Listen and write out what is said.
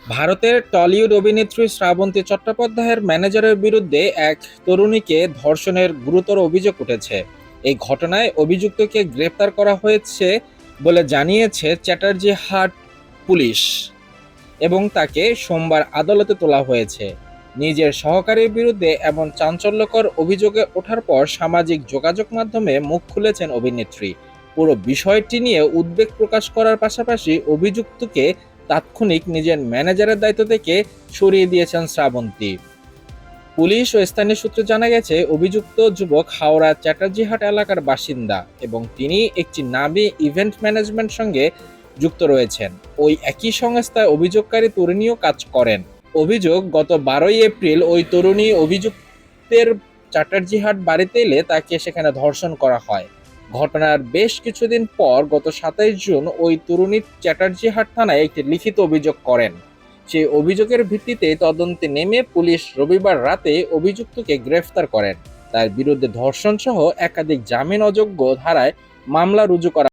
ভারতের টলিউড অভিনেত্রী শ্রাবন্তী চট্টোপাধ্যায়ের ম্যানেজারের বিরুদ্ধে এক তরুণীকে ধর্ষণের গুরুতর অভিযোগ উঠেছে। এই ঘটনায় অভিযুক্তকে গ্রেপ্তার করা হয়েছে বলে জানিয়েছে চ্যাটার্জি হাট পুলিশ এবং তাকে সোমবার আদালতে তোলা হয়েছে। নিজের সহকারীর বিরুদ্ধে এমন চাঞ্চল্যকর অভিযোগে ওঠার পর সামাজিক যোগাযোগ মাধ্যমে মুখ খুলেছেন অভিনেত্রী। পুরো বিষয়টি নিয়ে উদ্বেগ প্রকাশ করার পাশাপাশি অভিযুক্তকে তাৎক্ষণিক নিজের ম্যানেজারের দায়িত্ব থেকে সরিয়ে দিয়েছেন শ্রাবন্তী। পুলিশ ও স্থানীয় সূত্রে জানা গেছে, অভিযুক্ত যুবক হাওড়া চ্যাটার্জিহাট এলাকার বাসিন্দা এবং তিনি একটি নামী ইভেন্ট ম্যানেজমেন্ট সঙ্গে যুক্ত রয়েছেন। ওই একই সংস্থায় অভিযোগকারী তরুণীও কাজ করেন। অভিযোগ, গত 12 এপ্রিল ওই তরুণী অভিযুক্তের চ্যাটার্জিহাট বাড়িতে এলে তাকে সেখানে ধর্ষণ করা হয়। ঘটনার বেশ কিছুদিন পর গত 27 জুন ওই তরুণী চ্যাটার্জিহাট থানায় একটি লিখিত অভিযোগ করেন। সেই অভিযোগের ভিত্তিতে তদন্তে নেমে পুলিশ রবিবার রাতে অভিযুক্তকে গ্রেফতার করেন। তার বিরুদ্ধে ধর্ষণ সহ একাধিক জামিন অযোগ্য ধারায় মামলা রুজু করা